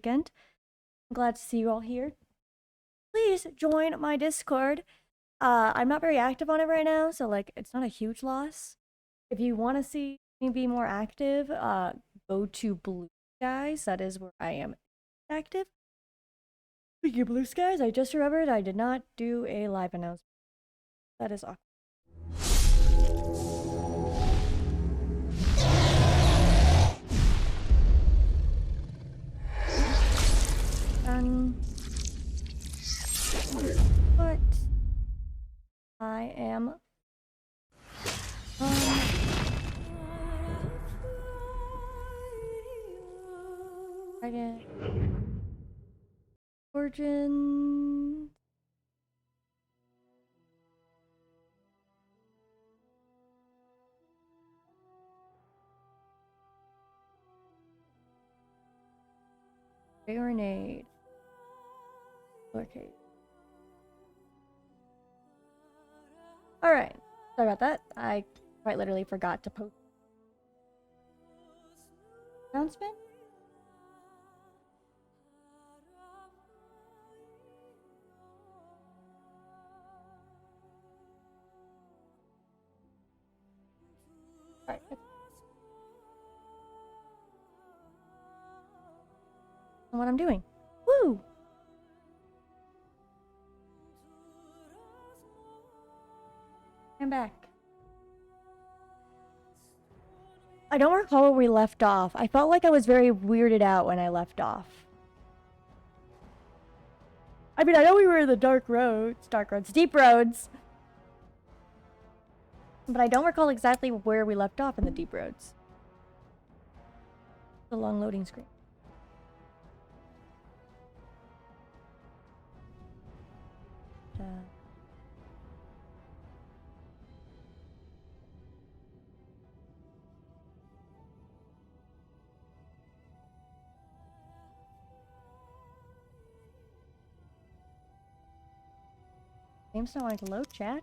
weekend. I'm glad to see you all here. Please join my Discord. I'm not very active on it right now, so like it's not a huge loss. If you want to see me be more active, go to Blue Skies. That is where I am active. Speaking of Blue Skies, I just remembered I did not do a live announcement. That is awkward. But I am again. Origin. BearenAge. Okay. Alright. Sorry about that. I quite literally forgot to post announcement. Alright. What I'm doing. Woo! I'm back. I don't recall where we left off. I felt like I was very weirded out when I left off. I mean, I know we were in the deep roads. But I don't recall exactly where we left off in the deep roads. It's a long loading screen. Game's not wanting to load, chat.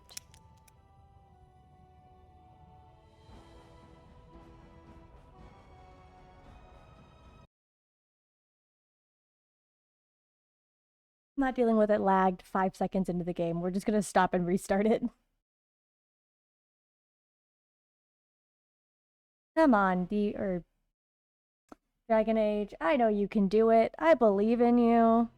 I'm not dealing with it lagged 5 seconds into the game. We're just gonna stop and restart it. Come on, BearenAge. I know you can do it. I believe in you.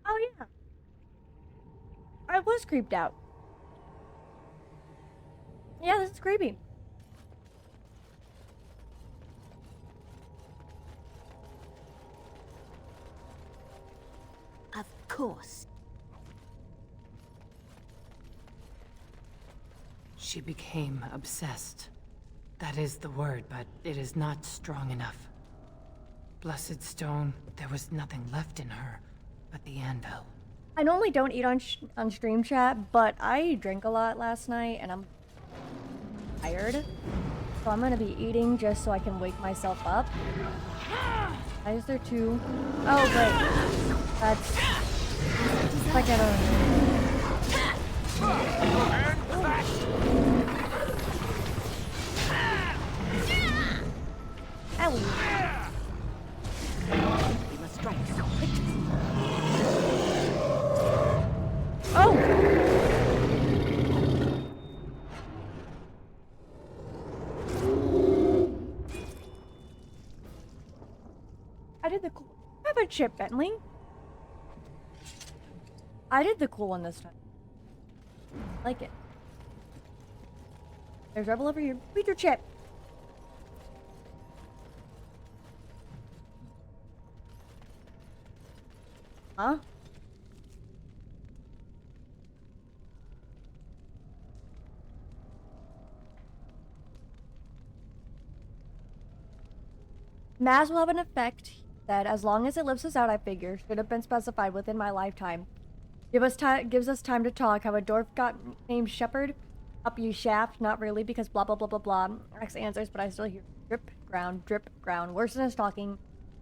Oh yeah. I was creeped out. Yeah, this is creepy. Of course. She became obsessed. That is the word, but it is not strong enough. Blessed stone, there was nothing left in her but the anvil. I normally don't eat on stream chat, but I drank a lot last night and I'm tired. So I'm gonna be eating just so I can wake myself up. Why is there two? Oh, great. That's like I don't Owie. We must strike some. Oh! I did the cool. Have a chip, Bentley. I did the cool one this time. Like it. There's Rebel over here. Read your chip. Huh? Mass will have an effect, he said, as long as it lives us out, I figure. Should have been specified within my lifetime. Gives us time to talk. How a dwarf got named Shepherd? Up you shaft. Not really, because blah blah blah blah blah. X answers, but I still hear drip ground. Worse than his talking.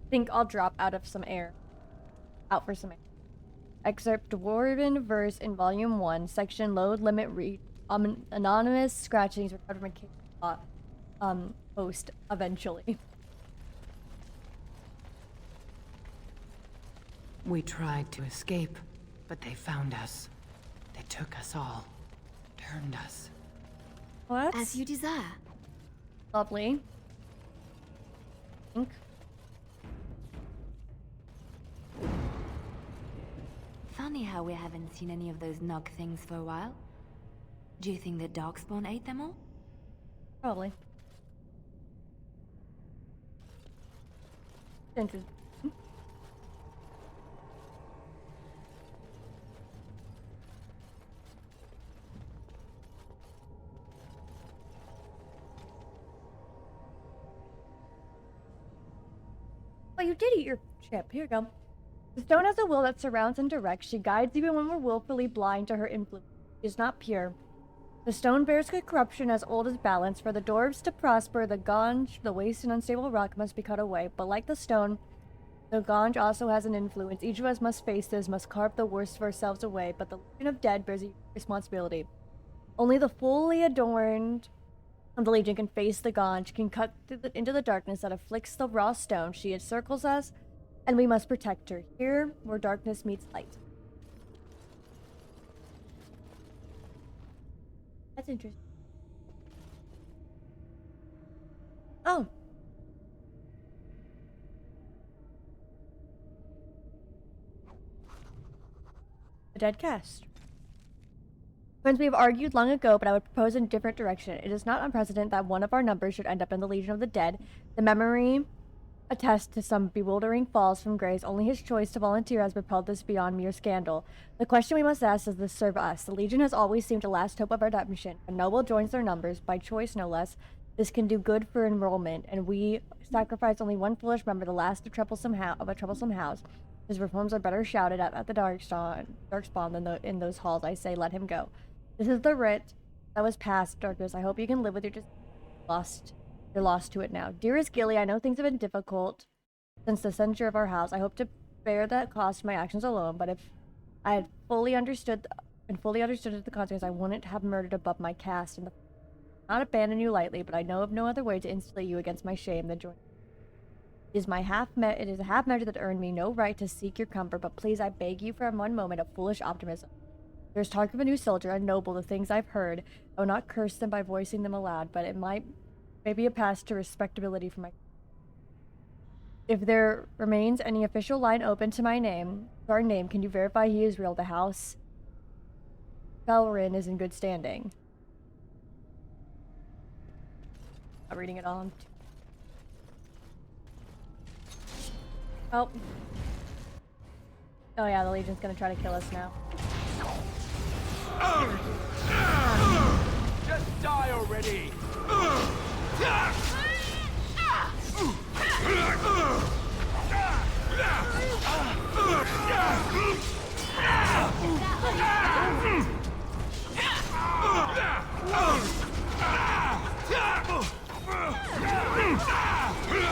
Think I'll drop out of some air. Out for some air. Excerpt Dwarven verse in volume 1, section load limit read. Anonymous scratchings recovered from a post eventually. We tried to escape, but they found us. They took us all. Turned us. What? As you desire. Lovely. Think. Funny how we haven't seen any of those Nog things for a while. Do you think the Darkspawn ate them all? Probably. Interesting. Oh, you did eat your chip. Here you go. The stone has a will that surrounds and directs. She guides even when we're willfully blind to her influence. She is not pure. The stone bears good corruption as old as balance. For the dwarves to prosper, the ganj, the waste and unstable rock, must be cut away. But like the stone, the ganj also has an influence. Each of us must face this, must carve the worst of ourselves away. But the Legion of Dead bears a responsibility. Only the fully adorned of the Legion can face the ganj, can cut into the darkness that afflicts the raw stone. She encircles us, and we must protect her. Here, where darkness meets light. That's interesting. Oh. The dead cast. Friends, we have argued long ago, but I would propose a different direction. It is not unprecedented that one of our numbers should end up in the Legion of the Dead. The memory attests to some bewildering falls from grace. Only his choice to volunteer has propelled this beyond mere scandal. The question we must ask, does this serve us? The Legion has always seemed the last hope of our redemption. A noble joins their numbers, by choice no less. This can do good for enrollment, and we sacrifice only one foolish member, the last of a troublesome house. His reforms are better shouted at the Darkspawn than in those halls. I say, let him go. This is the writ that was passed, Darkness. I hope you can live with your You're lost to it now. Dearest Gilly, I know things have been difficult since the censure of our house. I hope to bear that cost of my actions alone, but if I had fully understood the consequences, I wouldn't have murdered above my caste and not abandon you lightly, but I know of no other way to insulate you against my shame than join. It is a half measure that earned me no right to seek your comfort, but please, I beg you for one moment of foolish optimism. There's talk of a new soldier, a noble, the things I've heard. I will not curse them by voicing them aloud, but it may be a path to respectability for my... If there remains any official line open to our name, can you verify he is real? The house Belrin is in good standing. I'm reading it all. Oh. Oh yeah, the Legion's gonna try to kill us now. Just die already!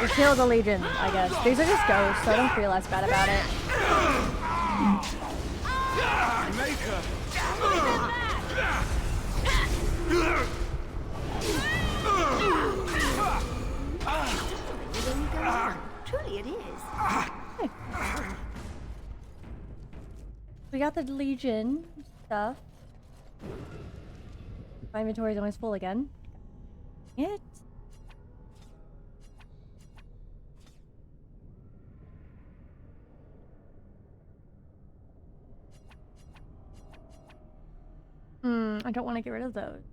We kill the Legion, I guess. These are just ghosts, so I don't feel less bad about it. Maker! Truly it is. We got the Legion stuff. My inventory is almost full again. It. I don't want to get rid of those.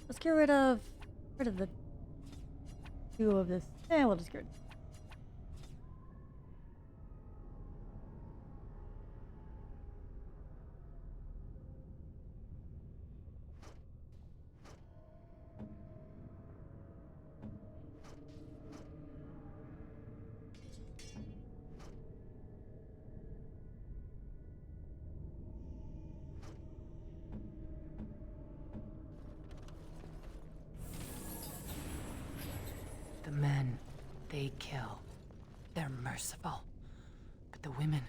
Let's get rid of the two of this. We'll just get rid. merciful. But the women,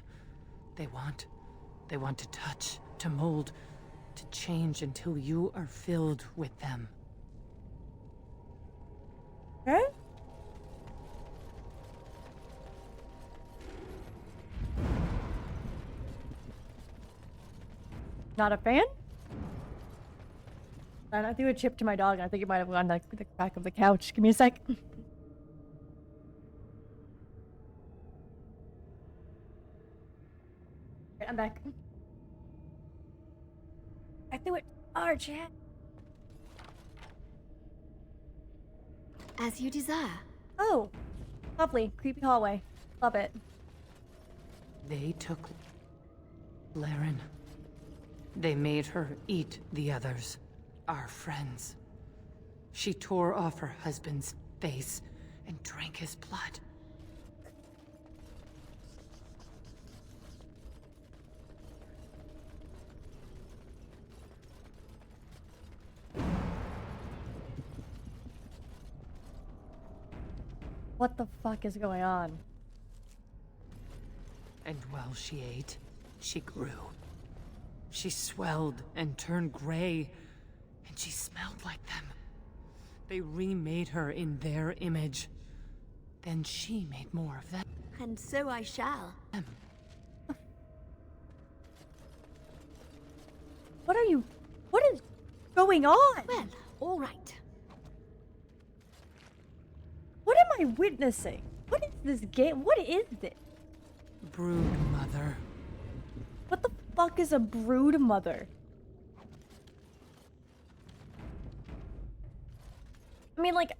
they want to touch, to mold, to change until you are filled with them. Okay. Not a fan? And I threw a chip to my dog, and I think it might have gone like the back of the couch. Give me a sec. I'm back. I threw it. Our chat. As you desire. Oh, lovely. Creepy hallway. Love it. They took Laren. They made her eat the others, our friends. She tore off her husband's face and drank his blood. What the fuck is going on? And while she ate, she grew. She swelled and turned gray, and she smelled like them. They remade her in their image. Then she made more of them. And so I shall. What are you... What is going on? Well, all right. What am I witnessing? What is this game? What is this? Brood mother. What the fuck is a brood mother? I mean, like,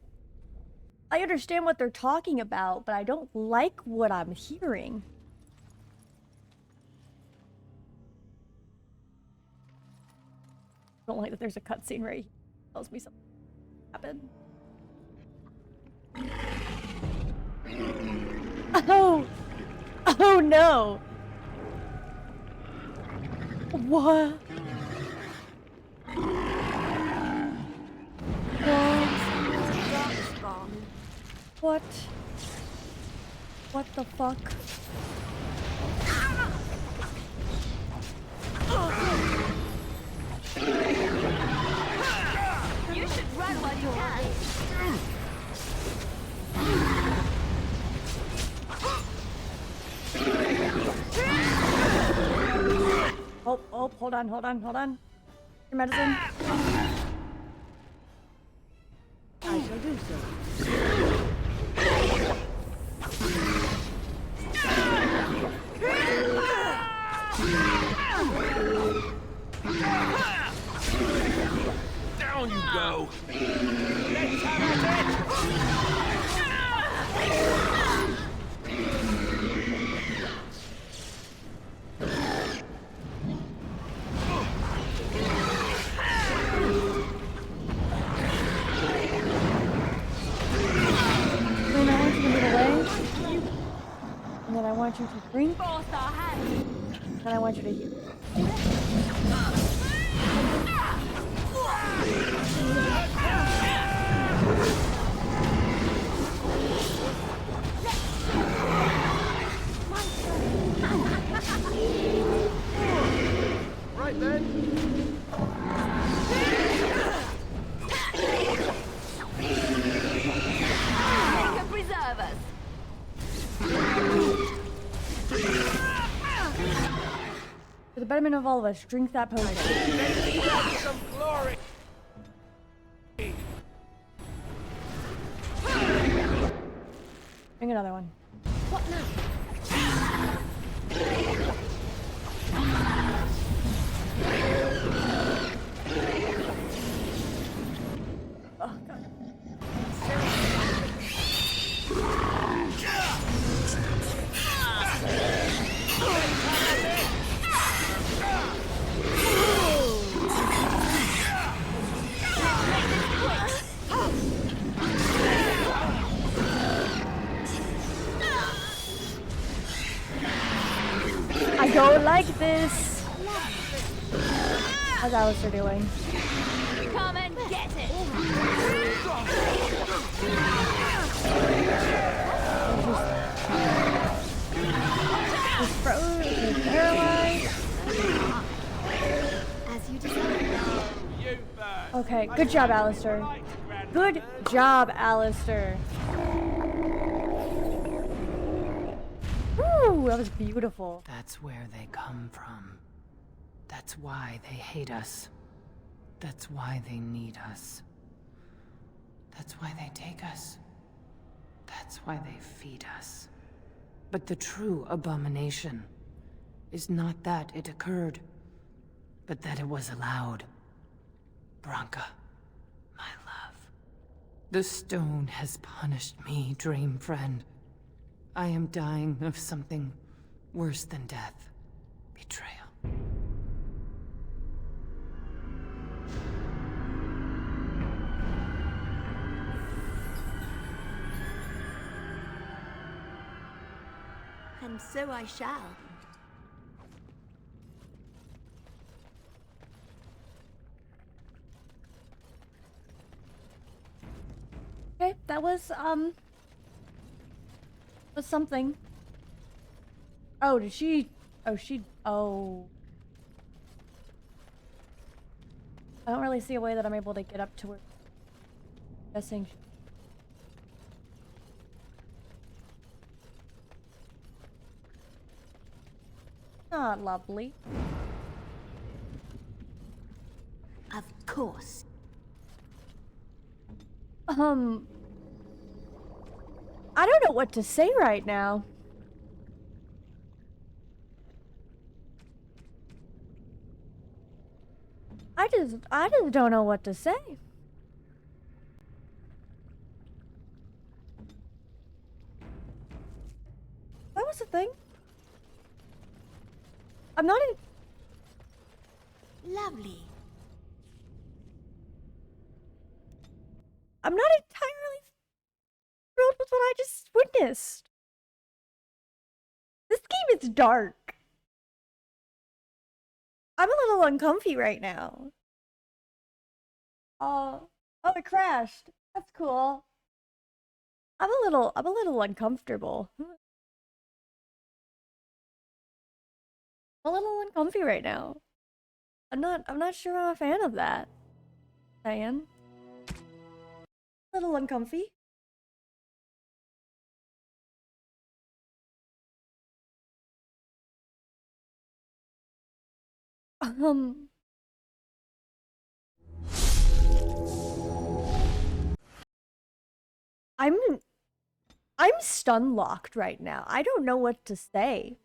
I understand what they're talking about, but I don't like what I'm hearing. I don't like that there's a cutscene where he tells me something happened. Oh! Oh no! What? What? What the fuck? You should run while you can. Oh, hold on. Your medicine. I shall do so. Down you go! Let's have Then I want you to move away. And then I want you to drink. Both our hands. And I want you to heal. right then. They can preserve us. For the betterment of all of us, drink that potion. Some glory. Bring another one. What now? Oh, God. I don't like this. How's Alistair doing? Come and get it. He's frozen. He's paralyzed. As you desire. You first. Okay, good job, Alistair. Good job, Alistair. Woo, that was beautiful. That's where they come from. That's why they hate us. That's why they need us. That's why they take us. That's why they feed us. But the true abomination is not that it occurred, but that it was allowed. Branka, my love. The stone has punished me, dream friend. I am dying of something worse than death. Betrayal. And so I shall. Okay, that was something. Oh, did she? Oh. I don't really see a way that I'm able to get up to her. Guessing. Ah, lovely. Of course. I don't know what to say right now. I just don't know what to say. That was the thing. I'm not Lovely. I'm not entirely thrilled with what I just witnessed. This game is dark. I'm a little uncomfy right now. Oh, it crashed. That's cool. I'm a little uncomfortable. I'm a little uncomfy right now. I'm not sure I'm a fan of that. Diane. A little uncomfy. I'm stun locked right now. I don't know what to say.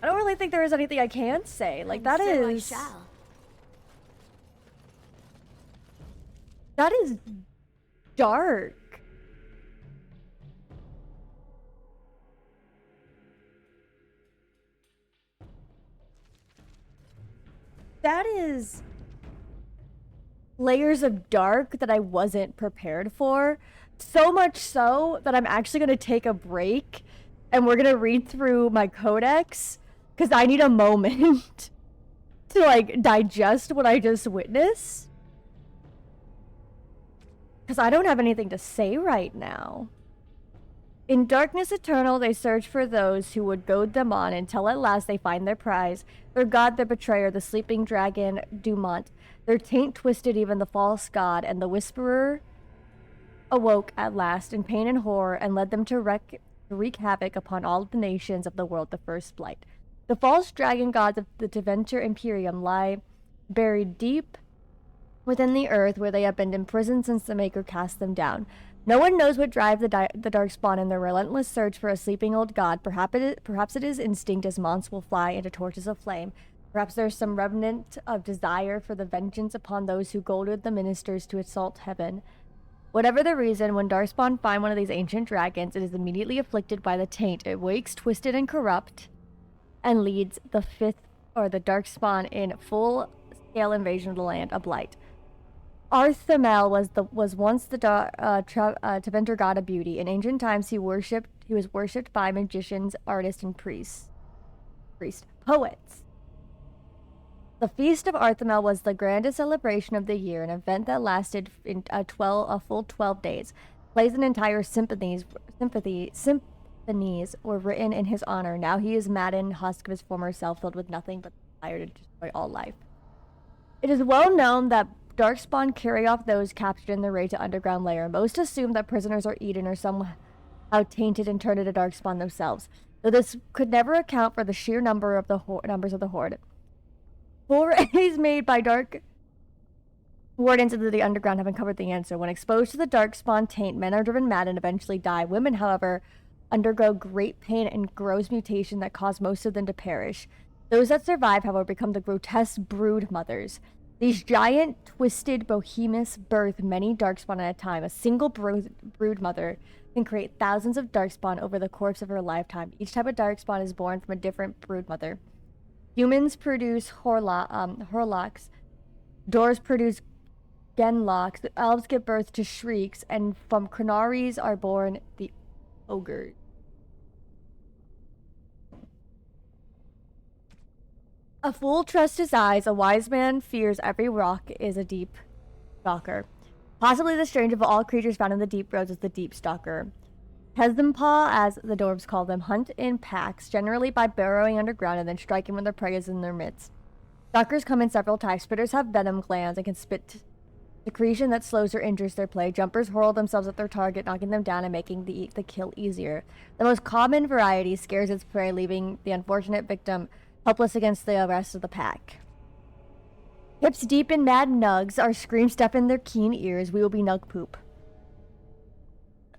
I don't really think there is anything I can say. Like, that is... So I shall. That is dark. That is layers of dark that I wasn't prepared for. So much so that I'm actually going to take a break and we're going to read through my codex because I need a moment to like digest what I just witnessed. Because I don't have anything to say right now. In darkness eternal, they search for those who would goad them on until at last they find their prize. Their god, their betrayer, the sleeping dragon, Dumont. Their taint twisted even the false god, and the whisperer awoke at last in pain and horror and led them to wreak havoc upon all the nations of the world, the first blight. The false dragon gods of the Deventer Imperium lie buried deep within the earth, where they have been imprisoned since the Maker cast them down. No one knows what drives the Darkspawn in their relentless search for a sleeping old god. Perhaps it is instinct, as months will fly into torches of flame. Perhaps there's some remnant of desire for the vengeance upon those who goaded the ministers to assault heaven. Whatever the reason, when Darkspawn find one of these ancient dragons, it is immediately afflicted by the taint. It wakes, twisted and corrupt, and leads the Darkspawn in full-scale invasion of the land, a blight. Arthamel was once the Teventer god of beauty. In ancient times, he was worshipped by magicians, artists, and poets. The Feast of Arthemel was the grandest celebration of the year, an event that lasted in a full 12 days. Plays and entire symphonies were written in his honor. Now he is maddened, husk of his former self, filled with nothing but the desire to destroy all life. It is well known that Darkspawn carry off those captured in their raid to underground lair. Most assume that prisoners are eaten or somehow tainted and turned into Darkspawn themselves, though this could never account for the sheer number of the numbers of the horde. Forays made by dark wardens into the underground have uncovered the answer. When exposed to the Darkspawn taint, men are driven mad and eventually die. Women, however, undergo great pain and gross mutation that cause most of them to perish. Those that survive, however, become the grotesque brood mothers. These giant, twisted behemoths birth many Darkspawn at a time. A single brood mother can create thousands of Darkspawn over the course of her lifetime. Each type of Darkspawn is born from a different brood mother. Humans produce Horlocks. Dwarves produce Genlocks. The elves give birth to Shrieks, and from Chronicles are born the Ogres. A fool trusts his eyes. A wise man fears every rock is a deep stalker. Possibly the strange of all creatures found in the deep roads is the deep stalker. Hesdenpaw, as the dwarves call them, hunt in packs, generally by burrowing underground and then striking when their prey is in their midst. Stalkers come in several types. Spitters have venom glands and can spit secretion that slows or injures their prey. Jumpers hurl themselves at their target, knocking them down and making the kill easier. The most common variety scares its prey, leaving the unfortunate victim helpless against the rest of the pack. Hips deep in mad nugs, our screams step in their keen ears. We will be nug poop.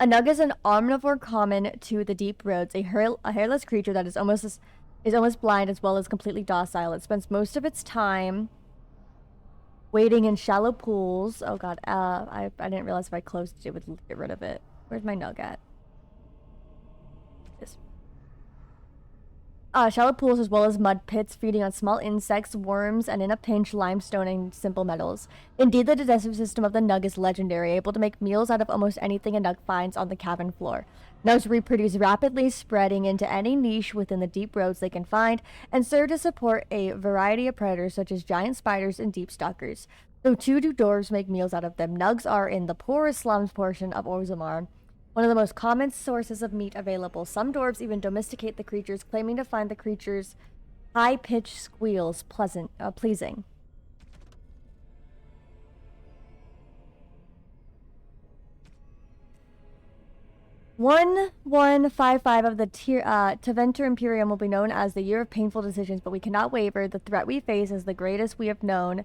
A nug is an omnivore common to the deep roads, a hairless creature that is almost blind as well as completely docile. It spends most of its time wading in shallow pools. Oh god, I didn't realize if I closed it, it would get rid of it. Where's my nug at? This. Shallow pools as well as mud pits, feeding on small insects, worms, and in a pinch, limestone and simple metals. Indeed, the digestive system of the nug is legendary, able to make meals out of almost anything a nug finds on the cabin floor. Nugs reproduce rapidly, spreading into any niche within the deep roads they can find, and serve to support a variety of predators such as giant spiders and deep stalkers. Though too do dwarves make meals out of them. Nugs are in the poorest slums portion of Orzammar, one of the most common sources of meat available. Some dwarves even domesticate the creatures, claiming to find the creatures' high-pitched squeals pleasing. "1155 of the Teventer Imperium will be known as the Year of Painful Decisions, but we cannot waver. The threat we face is the greatest we have known.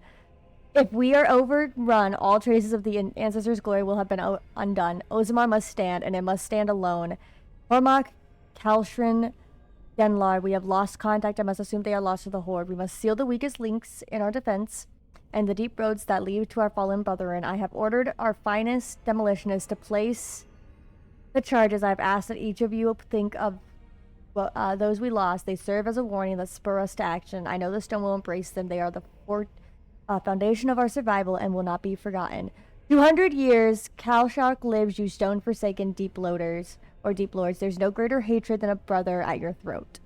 If we are overrun, all traces of the ancestors' glory will have been undone. Orzammar must stand, and it must stand alone. Hormak, Kalshrin, Genlar, we have lost contact. I must assume they are lost to the Horde. We must seal the weakest links in our defense and the deep roads that lead to our fallen brethren. I have ordered our finest demolitionists to place the charges. I have asked that each of you think of those we lost. They serve as a warning that spur us to action. I know the stone will embrace them. They are the foundation of our survival and will not be forgotten. 200 years, Kalshark lives, you stone-forsaken deep loaders, or deep lords. There's no greater hatred than a brother at your throat."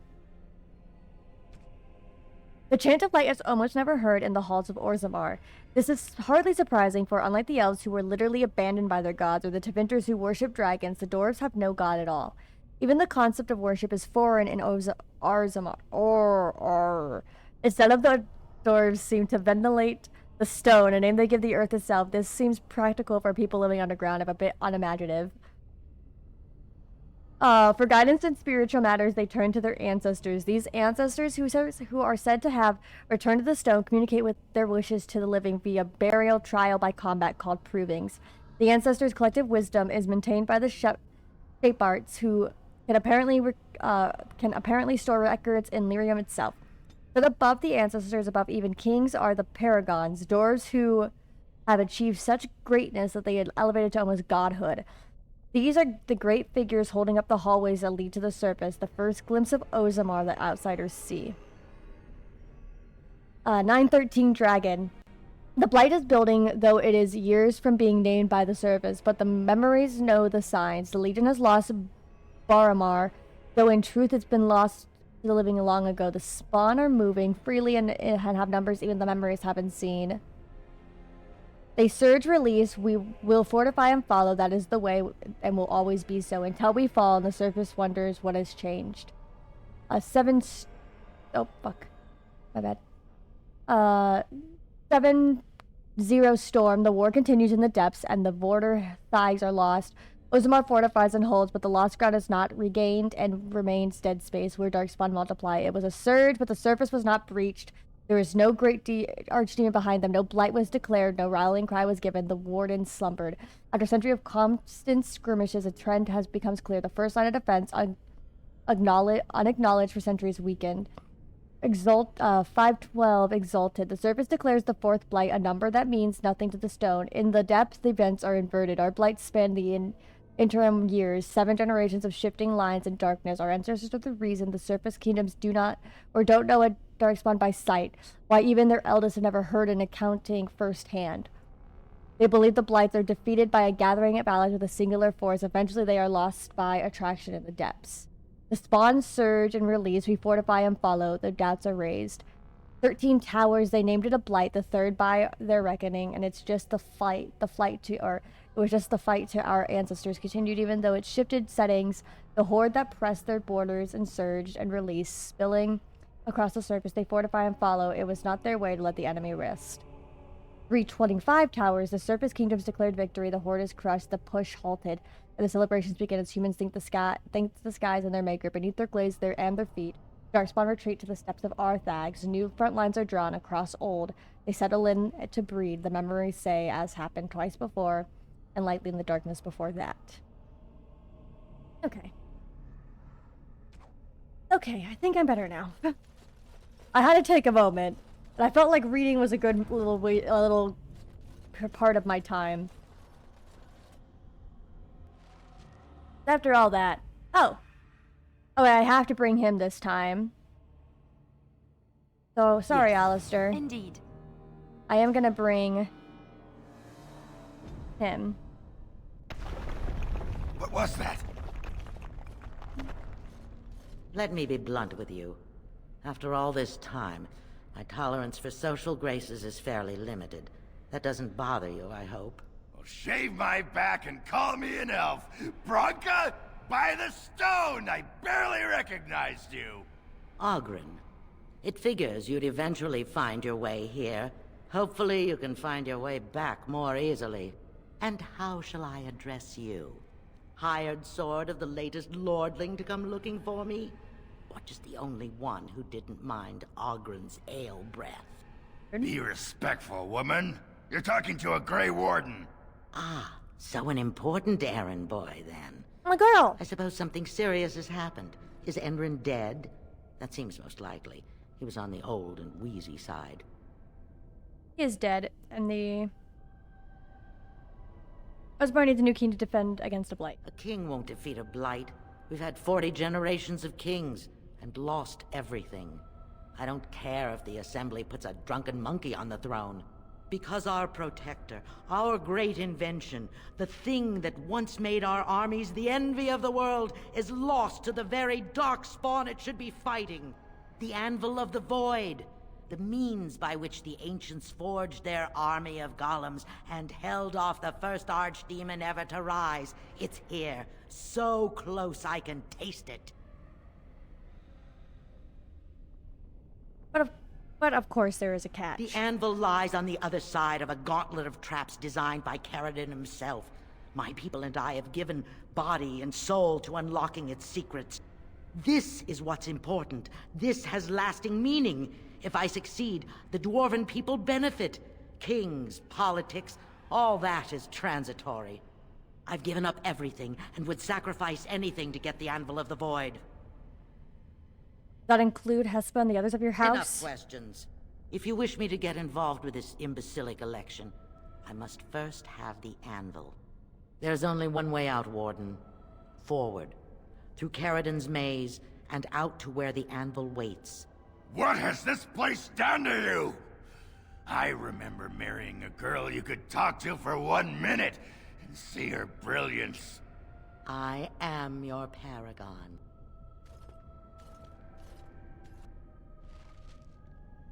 The chant of light is almost never heard in the halls of Orzammar. This is hardly surprising, for unlike the elves who were literally abandoned by their gods, or the Teventers who worship dragons, the dwarves have no god at all. Even the concept of worship is foreign in Orzammar. Instead of the dwarves seem to venerate the stone, a name they give the earth itself. This seems practical for people living underground, and a bit unimaginative. For guidance in spiritual matters, they turn to their ancestors. These ancestors, who are said to have returned to the stone, communicate with their wishes to the living via burial, trial by combat, called provings. The ancestors' collective wisdom is maintained by the shape arts, who can apparently store records in Lyrium itself. But above the ancestors, above even kings, are the paragons, dwarves who have achieved such greatness that they had elevated to almost godhood. These are the great figures holding up the hallways that lead to the surface, the first glimpse of Orzammar that outsiders see. 913 Dragon. The Blight is building, though it is years from being named by the surface, but the memories know the signs. The Legion has lost Baramar, though in truth it's been lost the living long ago. The spawn are moving freely and have numbers even the memories haven't seen. They surge, release. We will fortify and follow. That is the way and will always be so until we fall and the surface wonders what has changed. Oh, fuck. My bad. 7-0 storm. The war continues in the depths and the border thags are lost. Ozamar fortifies and holds, but the lost ground is not regained and remains dead space where darkspawn multiply. It was a surge, but the surface was not breached. There was no great archdemon behind them. No blight was declared. No rallying cry was given. The warden slumbered. After a century of constant skirmishes, a trend becomes clear. The first line of defense, unacknowledged for centuries, weakened. 512 exalted. The surface declares the fourth blight, a number that means nothing to the stone. In the depths, the events are inverted. Our blights span the interim years, 7 generations of shifting lines and darkness. Our ancestors are the reason the surface kingdoms do not or don't know a darkspawn by sight, why even their eldest have never heard an accounting firsthand. They believe the blights are defeated by a gathering at balance with a singular force. Eventually they are lost by attraction in the depths. The spawns surge and release. We fortify and follow. The doubts are raised. 13 towers. They named it a blight, the third by their reckoning, and it's just the fight to our ancestors continued, even though it shifted settings. The horde that pressed their borders and surged and released, spilling across the surface. They fortify and follow. It was not their way to let the enemy rest. 325 towers. The surface kingdoms declared victory. The horde is crushed. The push halted. And the celebrations begin as humans thank the skies and their maker. Beneath their glades and their feet, darkspawn retreat to the steppes of Arthags. New front lines are drawn across old. They settle in to breed. The memories say, as happened twice before, and lightly in the darkness before that. Okay. Okay, I think I'm better now. I had to take a moment, but I felt like reading was a good little part of my time. After all that, oh, wait, I have to bring him this time. So sorry, yes. Alistair. Indeed. I am gonna bring him. What was that? Let me be blunt with you. After all this time, my tolerance for social graces is fairly limited. That doesn't bother you, I hope. Well, shave my back and call me an elf. Bronca, by the stone! I barely recognized you. Ogren. It figures you'd eventually find your way here. Hopefully you can find your way back more easily. And how shall I address you? Hired sword of the latest lordling to come looking for me? Or just the only one who didn't mind Ogren's ale breath? Be respectful, woman. You're talking to a Grey Warden. Ah, so an important errand boy, then. My girl! I suppose something serious has happened. Is Enrin dead? That seems most likely. He was on the old and wheezy side. He is dead, and Osborne needs a new king to defend against a blight. A king won't defeat a blight. We've had 40 generations of kings, and lost everything. I don't care if the Assembly puts a drunken monkey on the throne. Because our protector, our great invention, the thing that once made our armies the envy of the world, is lost to the very darkspawn it should be fighting. The Anvil of the Void. The means by which the ancients forged their army of golems and held off the first archdemon ever to rise. It's here, so close I can taste it. But of course there is a catch. The anvil lies on the other side of a gauntlet of traps designed by Caradon himself. My people and I have given body and soul to unlocking its secrets. This is what's important. This has lasting meaning. If I succeed, the Dwarven people benefit. Kings, politics, all that is transitory. I've given up everything and would sacrifice anything to get the Anvil of the Void. Does that include Hespa and the others of your house? Enough questions. If you wish me to get involved with this imbecilic election, I must first have the Anvil. There's only one way out, Warden. Forward. Through Caradon's maze, and out to where the Anvil waits. What has this place done to you? I remember marrying a girl you could talk to for 1 minute and see her brilliance. I am your paragon.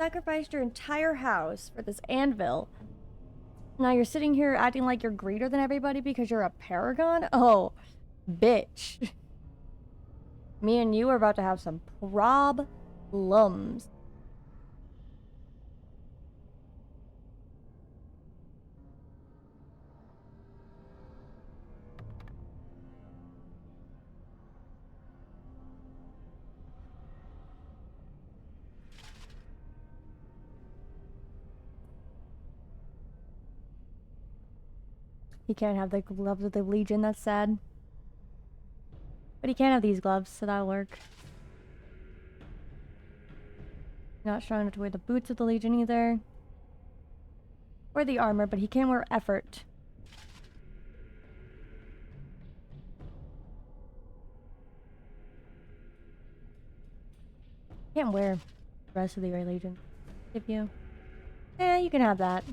sacrificed your entire house for this anvil. Now you're sitting here acting like you're greater than everybody because you're a paragon? Oh, bitch. Me and you are about to have some problems. He can't have the gloves of the Legion, that's sad. But he can have these gloves, so that'll work. Not strong enough to wear the boots of the Legion either. Or the armor, but he can wear effort. Can't wear the rest of the Legion. If you... Yeah, you can have that.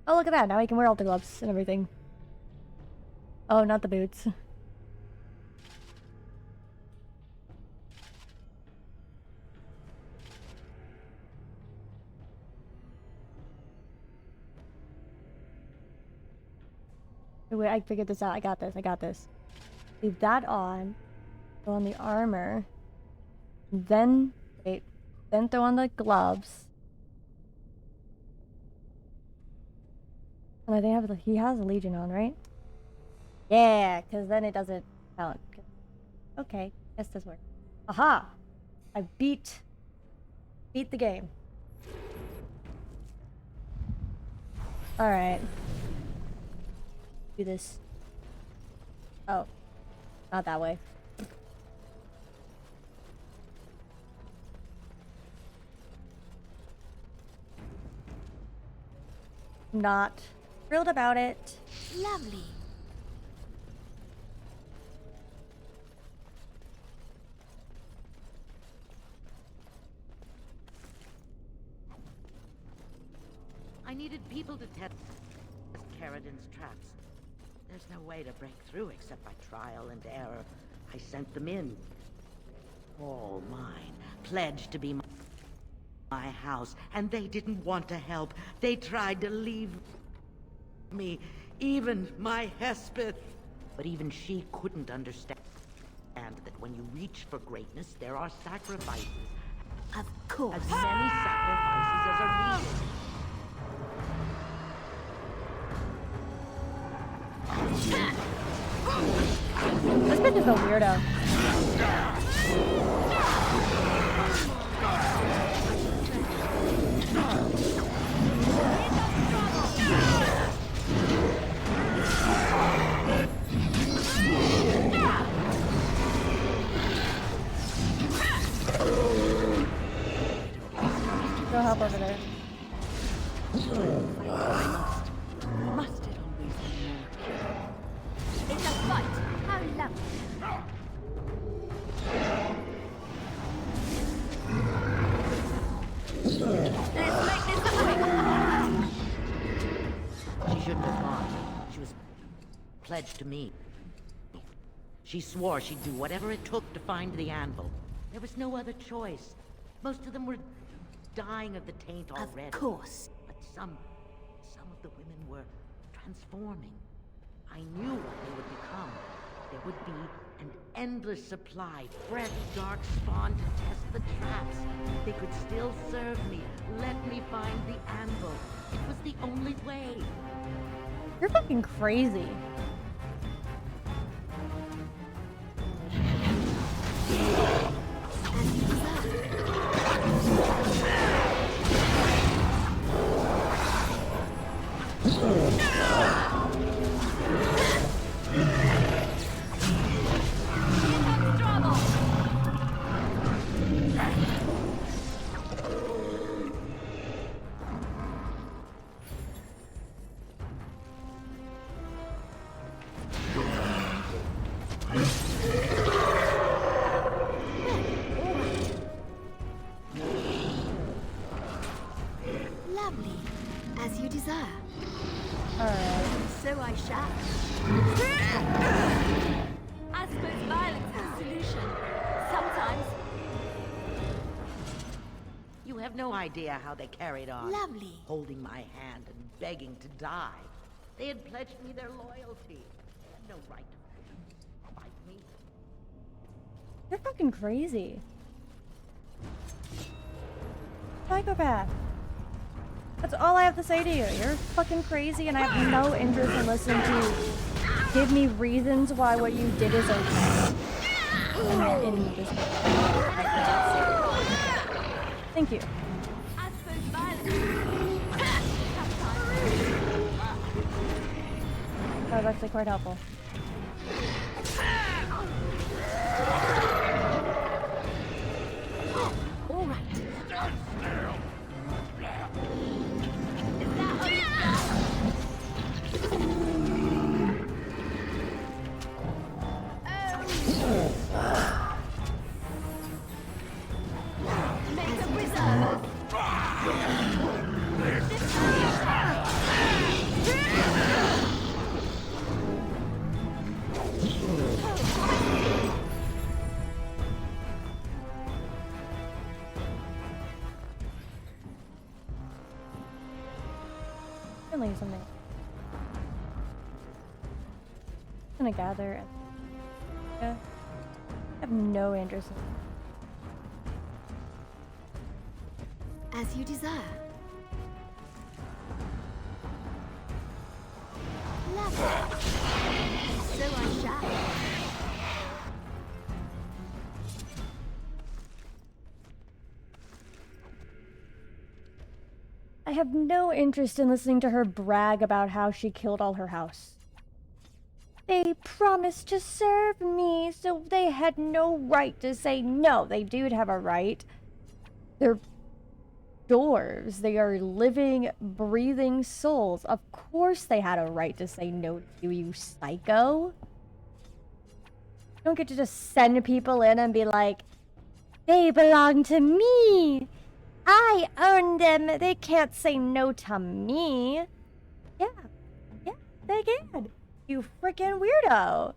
Oh, look at that. Now he can wear all the gloves and everything. Oh, not the boots. Wait, I figured this out. I got this. I got this. Leave that on. Throw on the armor. Then, wait. Then throw on the gloves. And I think he has a Legion on, right? Yeah, because then it doesn't count. Okay, yes, this works. Aha! I beat the game. Alright. Do this. Oh. Not that way. Not thrilled about it. Lovely. I needed people to test Carradin's traps. There's no way to break through except by trial and error. I sent them in. All mine. Pledged to be my house. And they didn't want to help. They tried to leave me. Even my Hespeth. But even she couldn't understand that when you reach for greatness, there are sacrifices. Of course. As many sacrifices as are needed. This bitch is a weirdo. Go help over there. Must it always be more? It's a fight! How lovely! Let's make this quick! She shouldn't have gone. She was pledged to me. She swore she'd do whatever it took to find the Anvil. There was no other choice. Most of them were dying of the taint already. Of course. But some of the women were transforming. I knew what they would become. There would be an endless supply, fresh dark spawn to test the traps. They could still serve me. Let me find the Anvil. It was the only way. You're fucking crazy. have no idea how they carried on. Lovely. Holding my hand and begging to die. They had pledged me their loyalty. They had no right to fight me. You're fucking crazy. Psychopath. That's all I have to say to you. You're fucking crazy and I have no interest in listening to you give me reasons why what you did is okay. In this Thank you. That was actually quite helpful. All right. Make a reserve. Leave something. I'm gonna gather. Yeah. I have no interest in. As you desire. Lovely. So I shall. I have no interest in listening to her brag about how she killed all her house. They promised to serve me, so they had no right to say no. They do have a right. They're dwarves. They are living, breathing souls. Of course they had a right to say no to you, you psycho. You don't get to just send people in and be like, they belong to me. I own them. They can't say no to me. Yeah, they can. You freaking weirdo.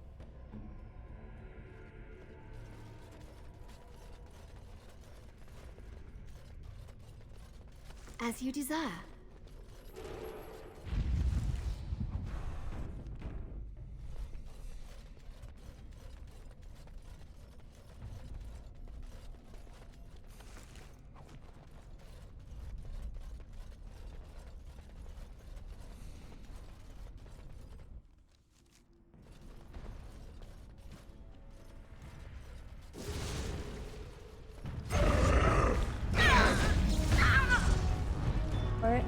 As you desire. Alright.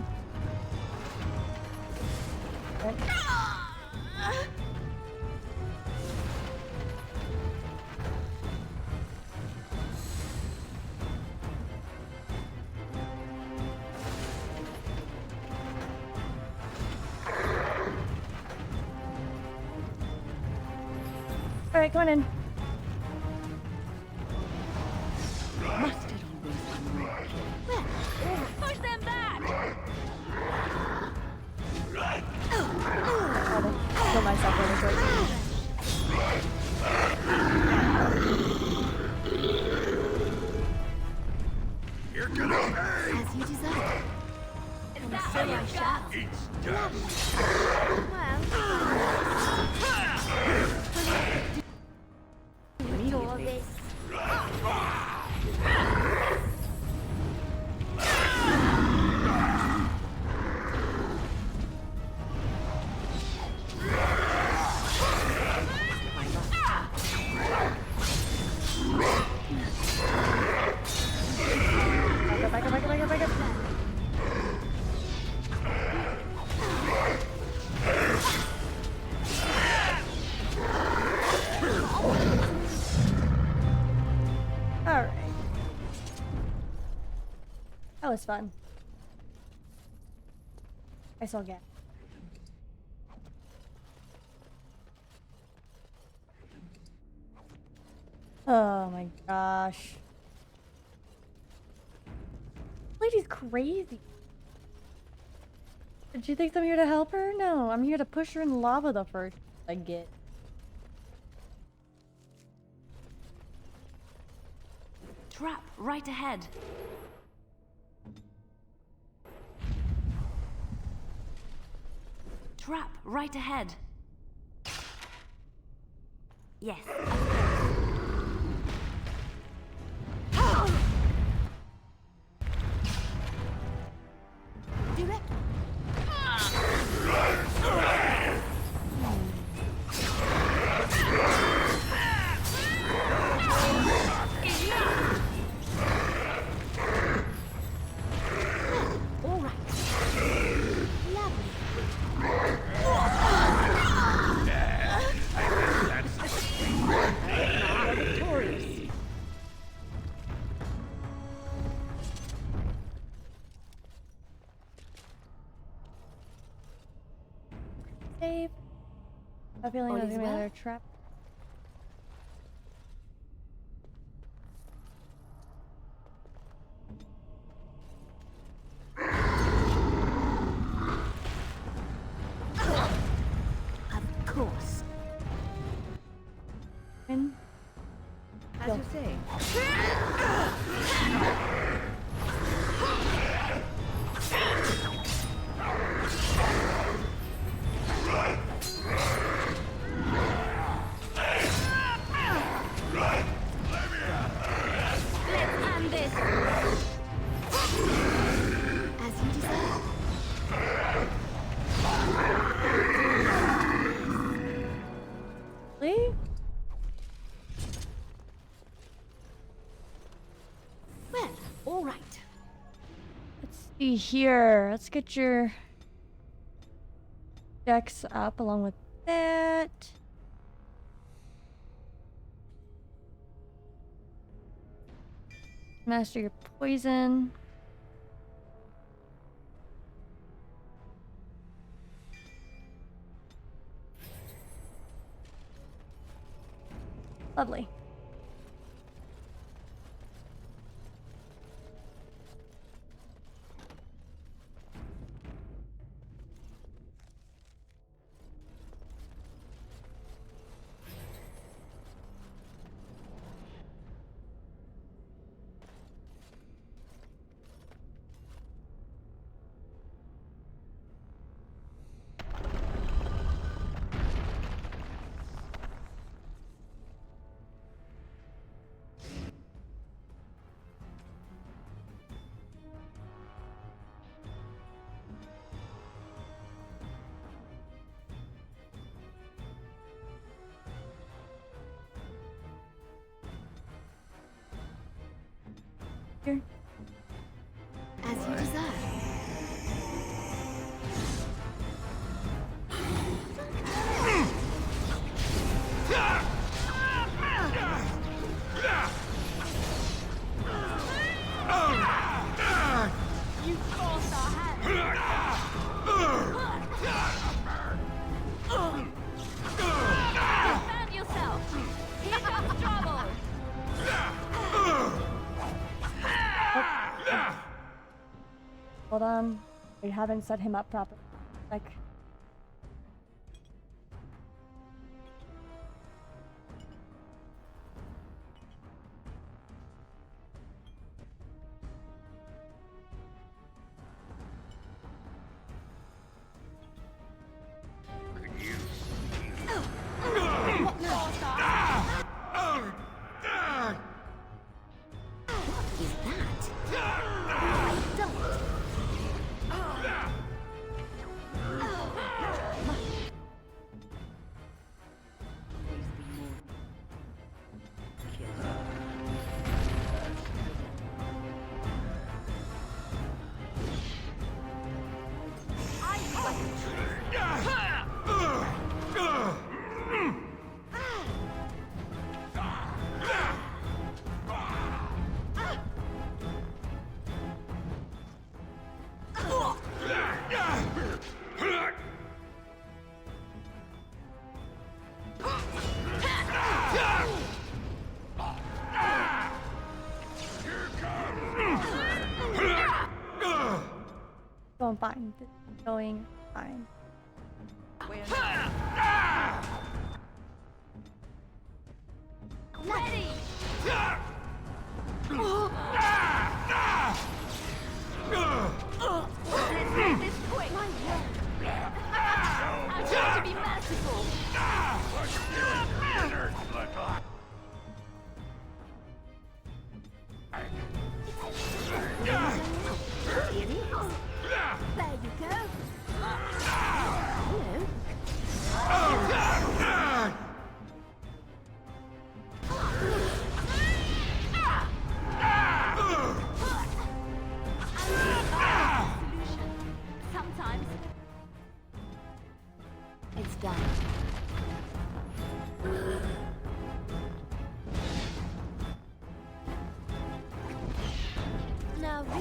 Alright, come on in. Push them back! Kill myself really quick. You're gonna pay! As you desire. Is that so I shall? It's done! Well, do all this. Back up. Alright. That was fun. I saw gas. Oh my gosh. Lady's crazy. Did she think I'm here to help her? No, I'm here to push her in lava the first I get. Trap right ahead. trap right ahead. Yes. Direct. All right. Lovely. Victorious. Save. I'm feeling All there's is gonna be well? another trap. Of course. In. As you say. Let's end this. As you desire. Really? Well, all right. Let's see here. Let's get your decks up along with that. Master your poison. Lovely. Here. As you desire. You forced our hand. Defend yourself. Here comes trouble. Hold on. We haven't set him up properly. Like. Is that? Don't. Going fine. This is going fine. Ready! Let's make this quick!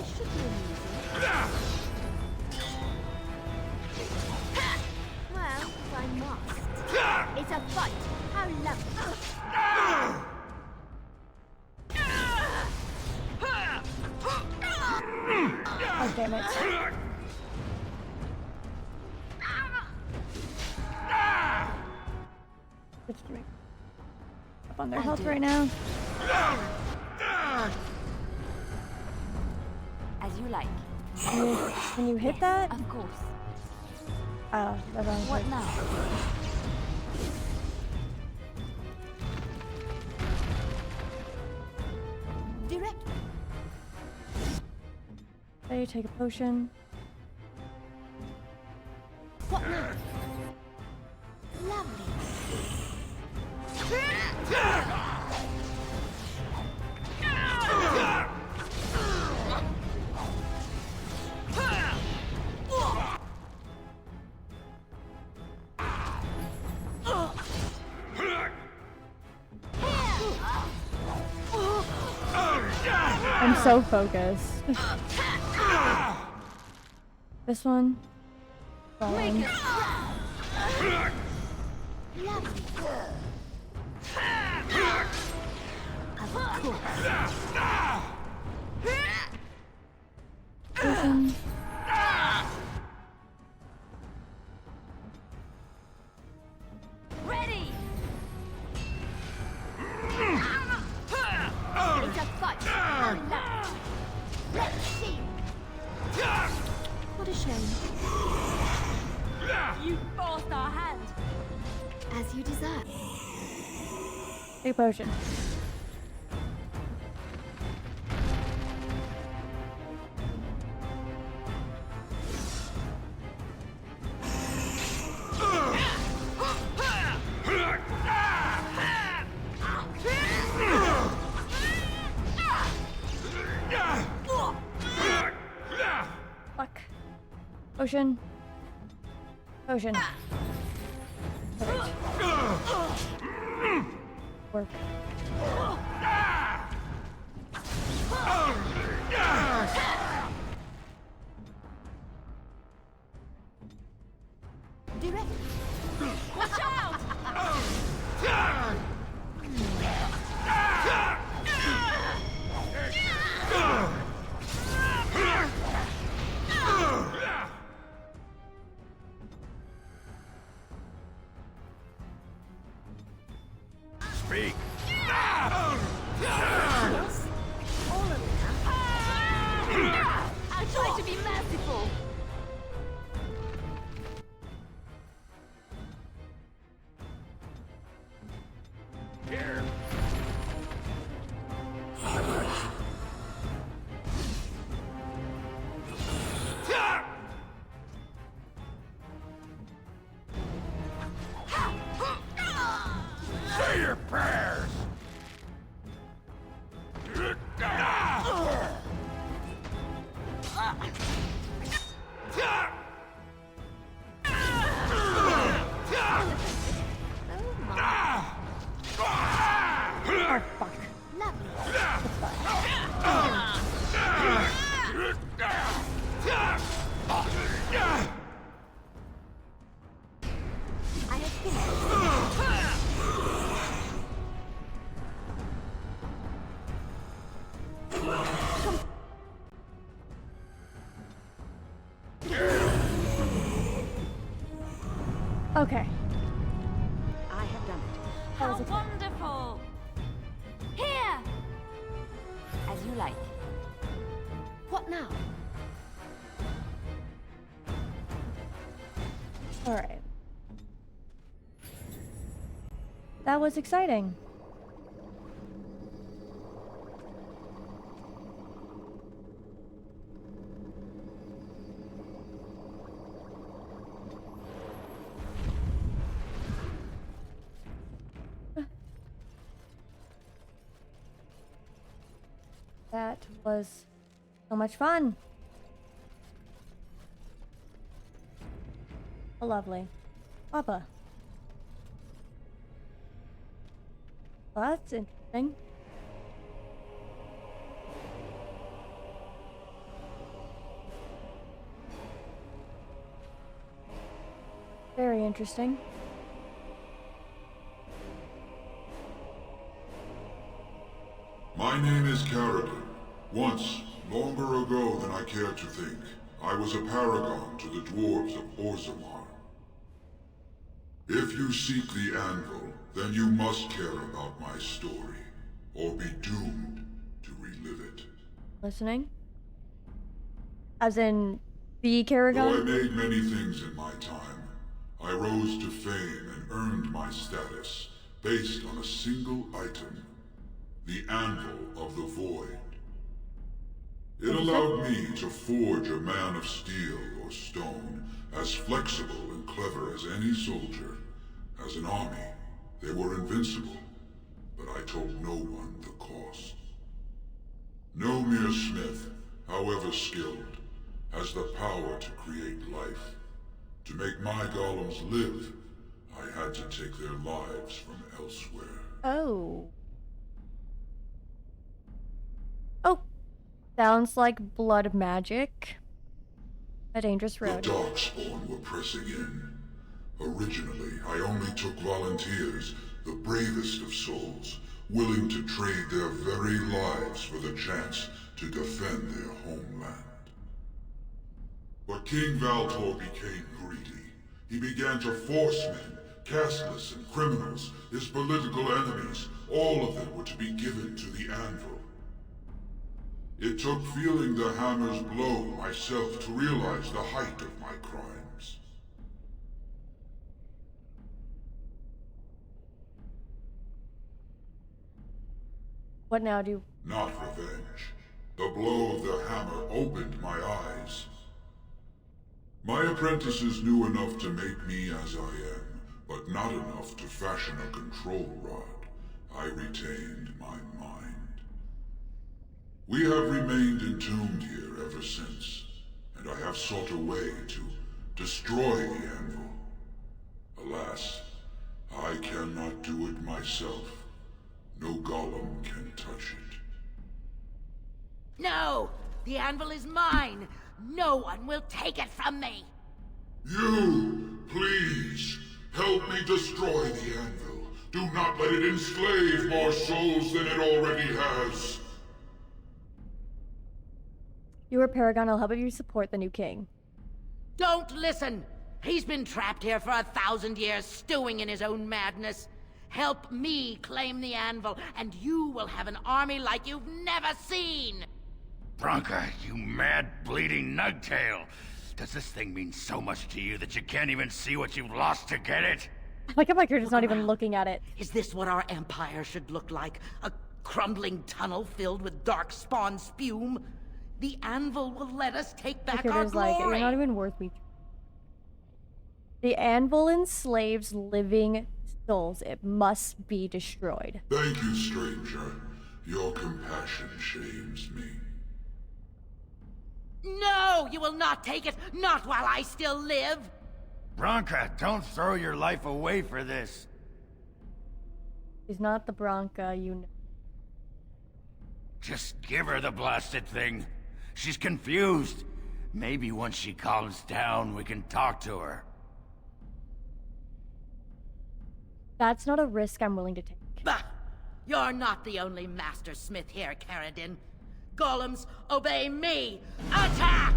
This should be amusing. Well, if I must. It's a fight. How lovely. Oh, damn it. Good to me. Up on their health right now. As you like. Can you hit that? Of course. Oh, that's wrong. What now? Direct. Okay, take a potion. What now? Lovely. I'm so focused. This one. Fine. Potion. Ready! It's a fight! Let's see! What a shame. You forced our hand! As you deserve. Take a potion. Fuck. Potion. Potion. Alright. Work. Direct. Watch out! Speak. Yes? All of them. I'll try to be merciful. Here. Say your prayers. Oh, fuck. I have finished. Okay. I have done it. That was How exciting. wonderful! Here! As you like. What now? Alright. That was exciting. That was so much fun. Oh, lovely. Papa. Well, that's interesting. interesting. My name is Carradine. Once, longer ago than I care to think, I was a paragon to the dwarves of Orzammar. If you seek the Anvil, then you must care about my story, or be doomed to relive it. Listening? As in, the Though I Carragon? made many things in my time, I rose to fame and earned my status based on a single item. The Anvil of the Void. It allowed me to forge a man of steel or stone as flexible and clever as any soldier. As an army, they were invincible, but I told no one the cost. No mere smith, however skilled, has the power to create life. To make my golems live, I had to take their lives from elsewhere. Oh. Oh. Sounds like blood magic. A dangerous The road. Darkspawn were pressing in. Originally, I only took volunteers, the bravest of souls, willing to trade their very lives for the chance to defend their homeland. But King Valtor became greedy. He began to force men, casteless and criminals, his political enemies, all of them were to be given to the Anvil. It took feeling the hammer's blow myself to realize the height of my crimes. What now, do? Not revenge. The blow of the hammer opened my eyes. My apprentices knew enough to make me as I am, but not enough to fashion a control rod. I retained my mind. We have remained entombed here ever since, and I have sought a way to destroy the Anvil. Alas, I cannot do it myself. No golem can touch it. No! The Anvil is mine! No one will take it from me! You, please, help me destroy the Anvil. Do not let it enslave more souls than it already has. You are Paragon, I'll help you support the new king. Don't listen! He's been trapped here for 1,000 years, stewing in his own madness. Help me claim the Anvil, and you will have an army like you've never seen! Bronca, you mad, bleeding nugtail! Does this thing mean so much to you that you can't even see what you've lost to get it? Like if my character's not even looking at it. Is this what our empire should look like? A crumbling tunnel filled with darkspawn spume? The Anvil will let us take My back our character's like, glory! you're not even worth me. The Anvil enslaves living souls. It must be destroyed. Thank you, stranger. Your compassion shames me. No! You will not take it! Not while I still live! Bronca, don't throw your life away for this. She's not the Bronca, you know. Just give her the blasted thing. She's confused. Maybe once she calms down, we can talk to her. That's not a risk I'm willing to take. Bah! You're not the only master smith here, Carradine. Golems, obey me! Attack!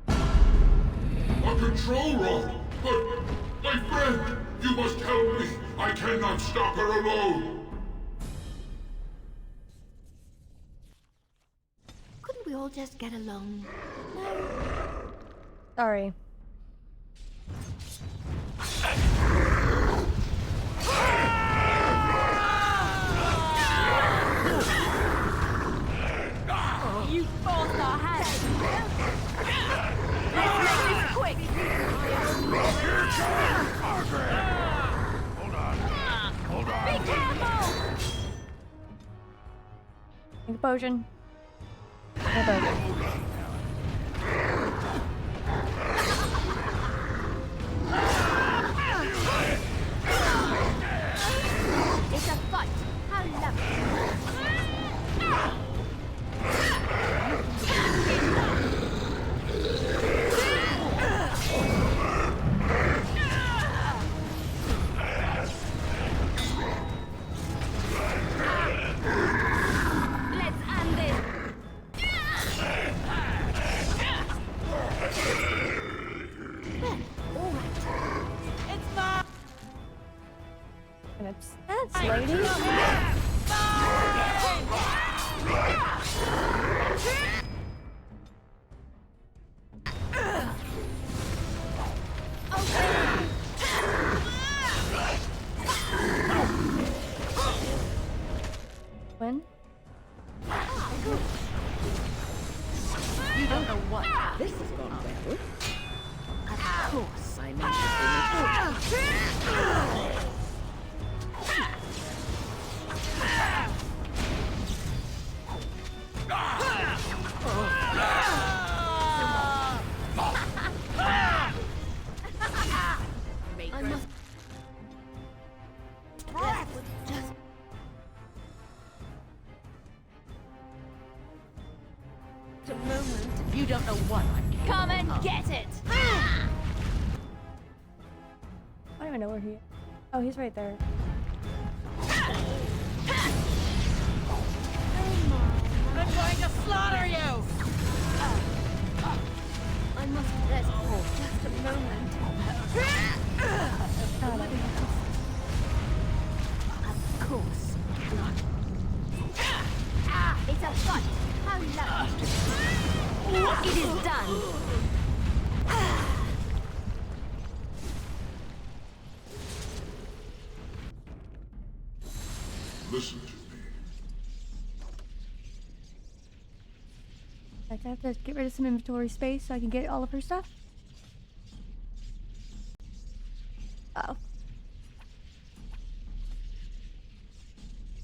A control rod! But, my friend, you must help me. I cannot stop her alone. Couldn't we all just get along? Sorry. You forced our hand! Let's make this quick! Hold on. Be careful! Drink a potion. Drink a potion. It's a fight! How lovely! You don't know what. This has gone well. Of course, I meant to. I must... That was just... a moment. You don't know what I'm capable Come and of. get it! I don't even know where he is. Oh, he's right there. I'm going to slaughter you! I must let go just a moment. Of course. It's a fight. How lucky. It is done. Listen to me. I have to get rid of some inventory space so I can get all of her stuff. Uh-oh.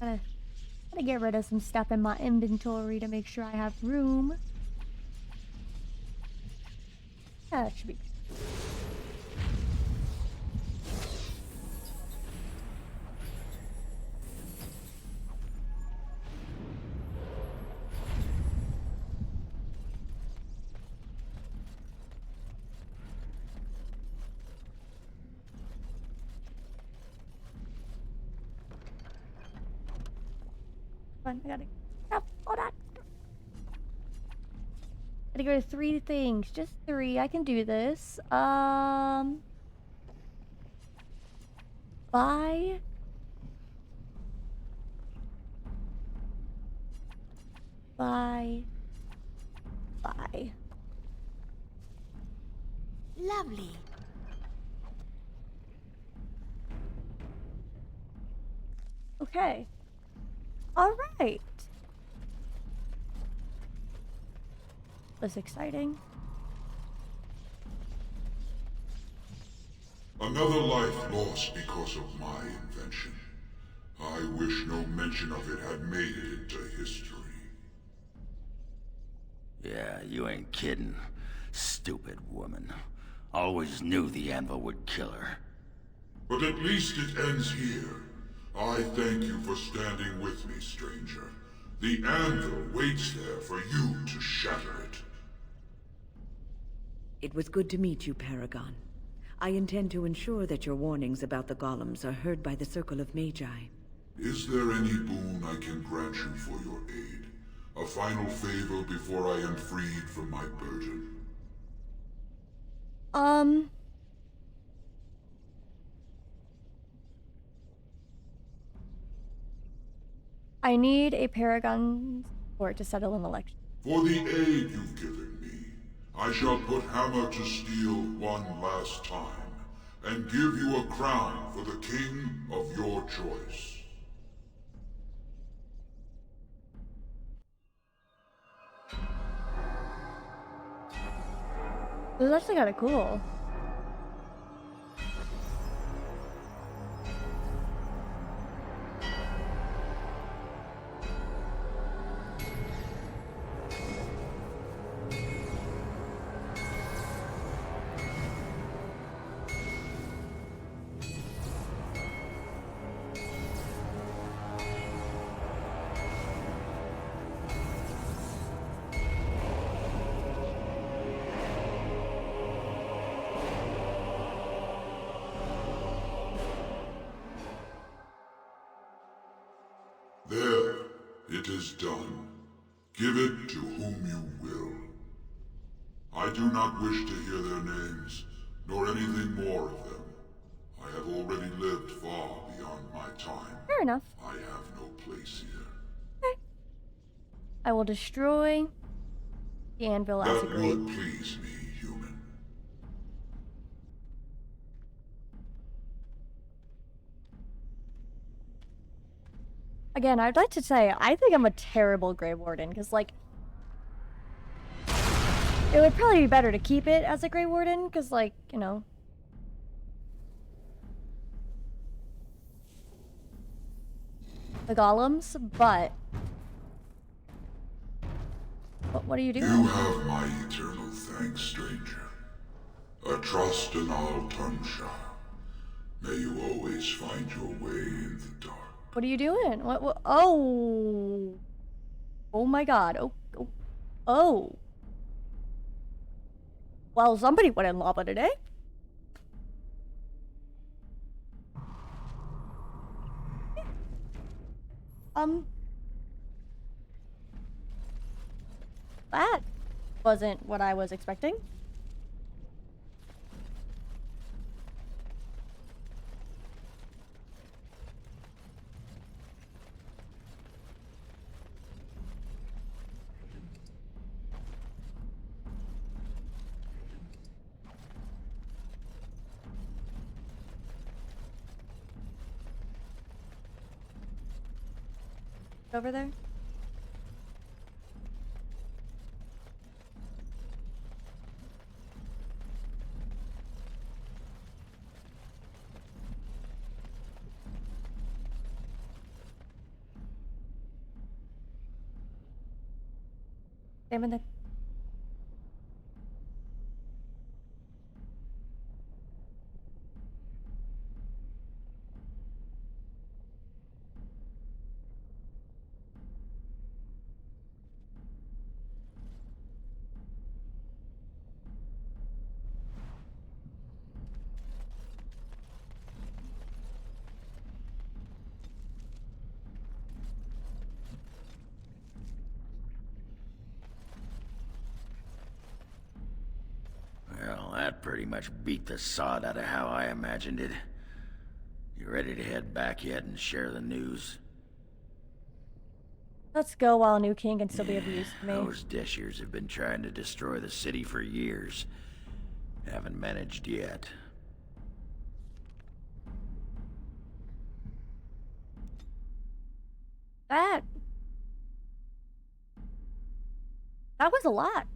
Gotta get rid of some stuff in my inventory to make sure I have room. That should be. I gotta. Oh, hold on. Gotta go to 3 things. Just 3. I can do this. Buy. Buy. Buy. Lovely. Okay. All right. That's exciting. Another life lost because of my invention. I wish no mention of it had made it into history. Yeah, you ain't kidding. Stupid woman. Always knew the Anvil would kill her. But at least it ends here. I thank you for standing with me, stranger. The Anvil waits there for you to shatter it. It was good to meet you, Paragon. I intend to ensure that your warnings about the golems are heard by the Circle of Magi. Is there any boon I can grant you for your aid? A final favor before I am freed from my burden? I need a Paragon support to settle an election. For the aid you've given me, I shall put hammer to steel one last time, and give you a crown for the king of your choice. This is actually kind of cool. There, it is done. Give it to whom you will. I do not wish to hear their names, nor anything more of them. I have already lived far beyond my time. Fair enough. I have no place here. Okay. I will destroy the Anvil as That agreed. would please me, human. Again, I'd like to say, I think I'm a terrible Grey Warden, because, like, it would probably be better to keep it as a Grey Warden, because, like, you know. The golems, but... What are you doing? You have my eternal thanks, stranger. A trust in Al Tunsha. May you always find your way in the dark. What are you doing? What? Oh. Oh my god. Oh. Well, somebody went in lava today. That wasn't what I was expecting. Over there? Same in the... Well, that pretty much beat the sod out of how I imagined it. You ready to head back yet and share the news? Let's go while New King can still be of use to me. Those Dishers have been trying to destroy the city for years. Haven't managed yet. That was a lot.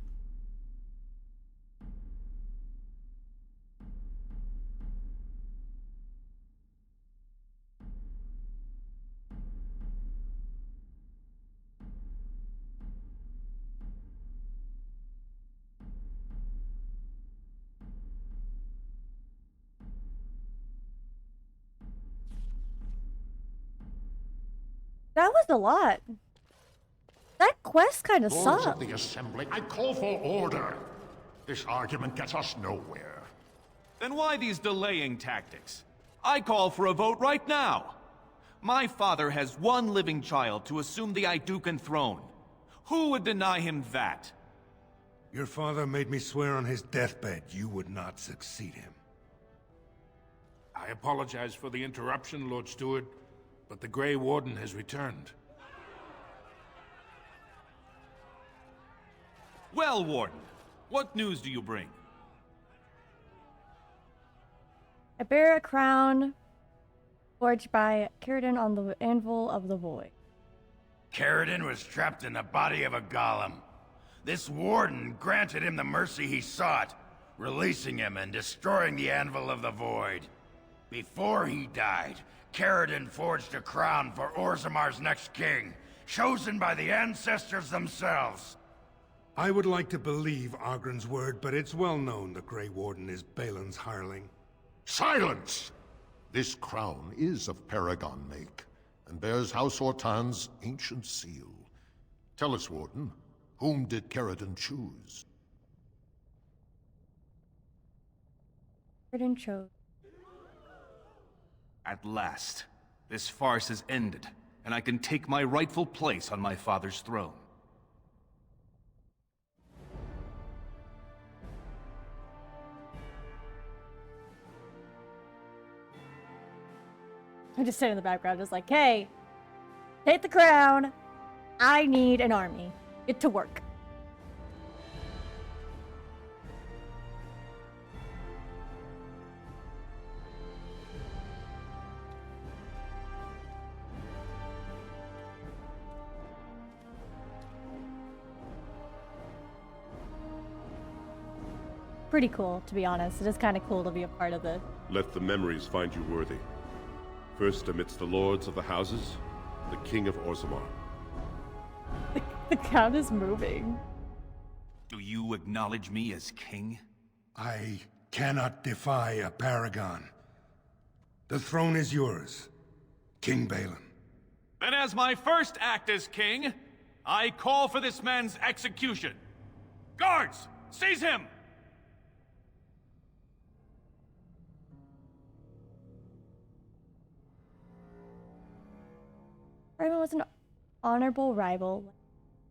That was a lot. That quest kind of Lords of sucked. the Assembly, I call for order. This argument gets us nowhere. Then why these delaying tactics? I call for a vote right now. My father has one living child to assume the Idukan throne. Who would deny him that? Your father made me swear on his deathbed you would not succeed him. I apologize for the interruption, Lord Steward, but the Grey Warden has returned. Well, Warden, what news do you bring? I bear a crown forged by Círdan on the Anvil of the Void. Círdan was trapped in the body of a golem. This warden granted him the mercy he sought, releasing him and destroying the Anvil of the Void. Before he died, Círdan forged a crown for Orzamar's next king, chosen by the ancestors themselves. I would like to believe Ogren's word, but it's well known the Grey Warden is Balin's hireling. Silence! This crown is of Paragon make, and bears House Ortan's ancient seal. Tell us, Warden, whom did Círdan choose? Círdan chose. At last, this farce has ended, and I can take my rightful place on my father's throne. I just sit in the background, just like, hey, take the crown. I need an army. Get to work. pretty cool, to be honest. It is kind of cool to be a part of the... Let the memories find you worthy. First amidst the lords of the houses, the king of Orzammar. The count is moving. Do you acknowledge me as king? I cannot defy a paragon. The throne is yours, King Balin. Then as my first act as king, I call for this man's execution. Guards, seize him! Raven was an honorable rival.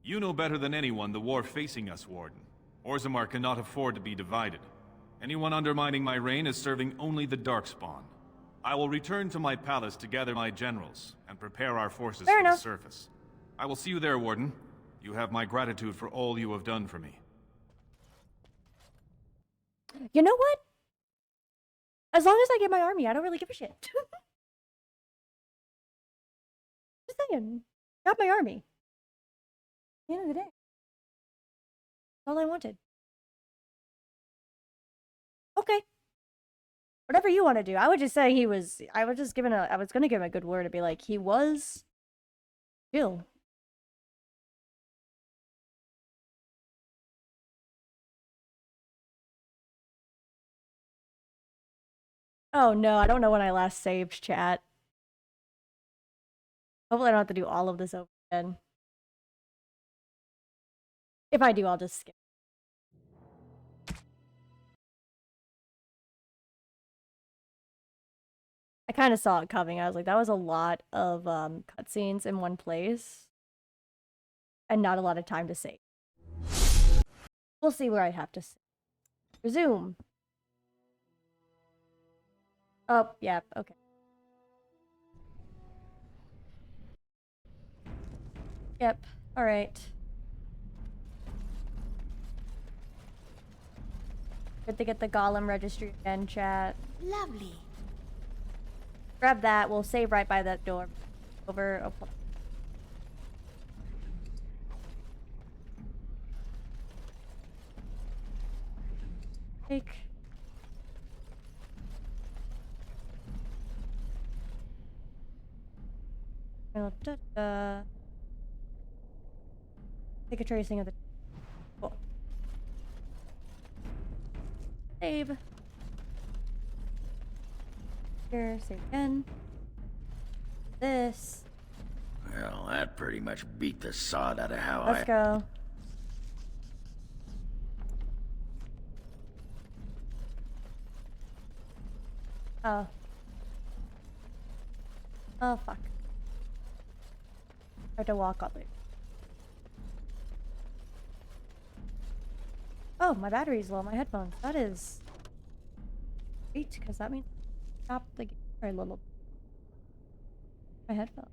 You know better than anyone the war facing us, Warden. Orzammar cannot afford to be divided. Anyone undermining my reign is serving only the Darkspawn. I will return to my palace to gather my generals and prepare our forces for the surface. I will see you there, Warden. You have my gratitude for all you have done for me. You know what? As long as I get my army, I don't really give a shit. Just saying. Got my army. At the end of the day. That's all I wanted. Okay. Whatever you want to do. I would just say he was... I was going to give him a good word to be like, he was... chill. Oh no, I don't know when I last saved, chat. Hopefully I don't have to do all of this over again. If I do, I'll just skip. I kind of saw it coming. I was like, that was a lot of cutscenes in one place. And not a lot of time to save. We'll see where I have to save. Resume. Oh, yeah, okay. Yep, alright. Good to get the Golem registry again, chat. Lovely. Grab that, we'll save right by that door. Over. Oh. Take. Take a tracing of the... Cool. Save. Here, save again. This. Well, that pretty much beat the sod out of how Let's go. Oh. Oh, fuck. I have to walk all the way. Oh, my battery's low. My headphones. That is great, because that means stop the game for a little. My headphones.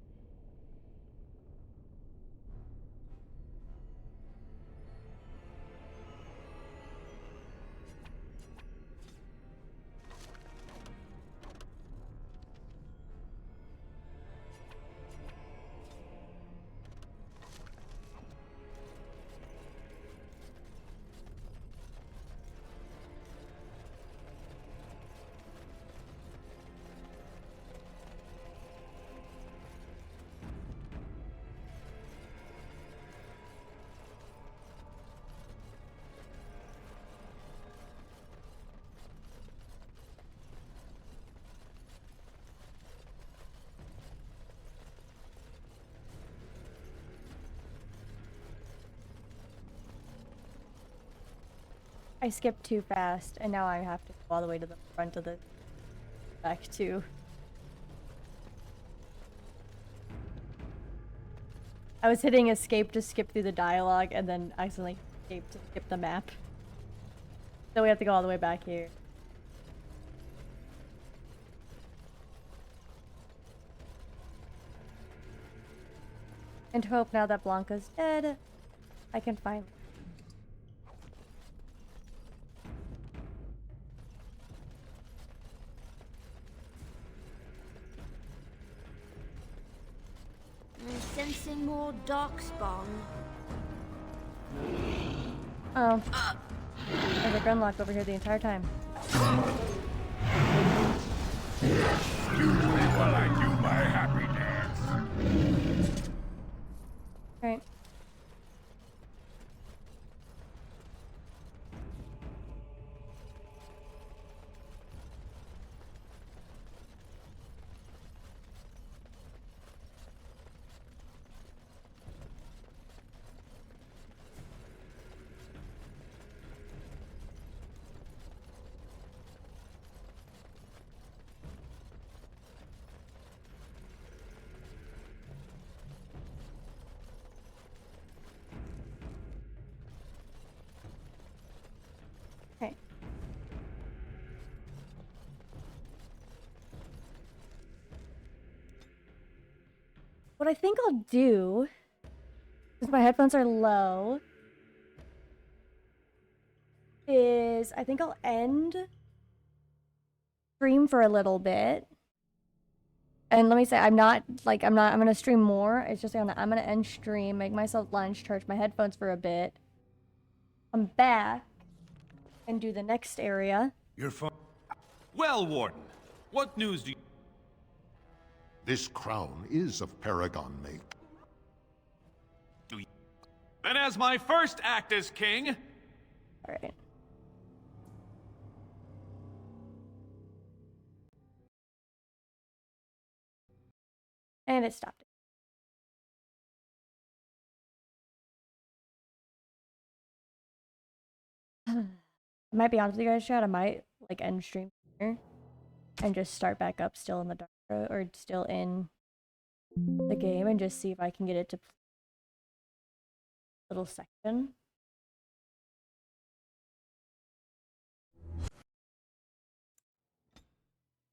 I skipped too fast, and now I have to go all the way to the front of the back too. I was hitting escape to skip through the dialogue, and then accidentally escape to skip the map. So we have to go all the way back here. And hope now that Blanca's dead, I can find... Sensing more darkspawn. Oh. There's a gunlock over here the entire time. While I do my happy dance. Alright. Okay. What I think I'll do, since my headphones are low, is I think I'll end stream for a little bit. And let me say, I'm gonna stream more. It's just I'm gonna end stream, make myself lunch, charge my headphones for a bit. I'm back and do the next area. Your phone. Well, Warden, what news do you... This crown is of Paragon make. Then as my first act as king... Alright. And it stopped. I might be honest with you guys, chat. I might like end stream here and just start back up still in the dark or still in the game and just see if I can get it to little section.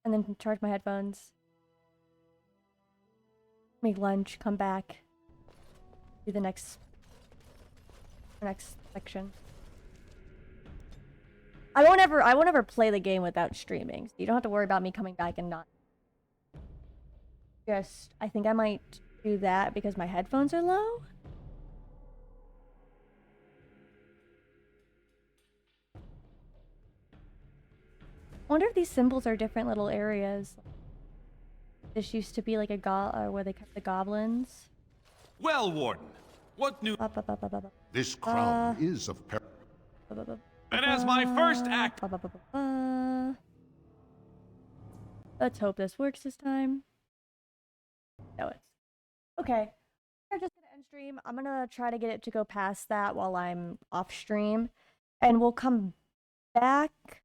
And then charge my headphones. Make lunch, come back. Do the next section. I won't ever play the game without streaming. So you don't have to worry about me coming back and not. Just, I think I might do that because my headphones are low. I wonder if these symbols are different little areas. This used to be like a where they kept the goblins. Well, Warden, what new... This crown is of Then as my first act... Let's hope this works this time. No, it's... Okay. I'm just gonna end stream. I'm gonna try to get it to go past that while I'm off stream. And we'll come back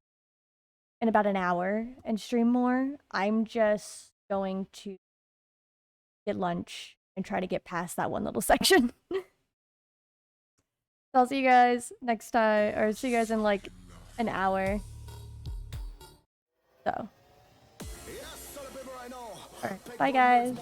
in about an hour and stream more. I'm just going to get lunch and try to get past that one little section. So I'll see you guys next time, or see you guys in like an hour. So. Alright, bye guys.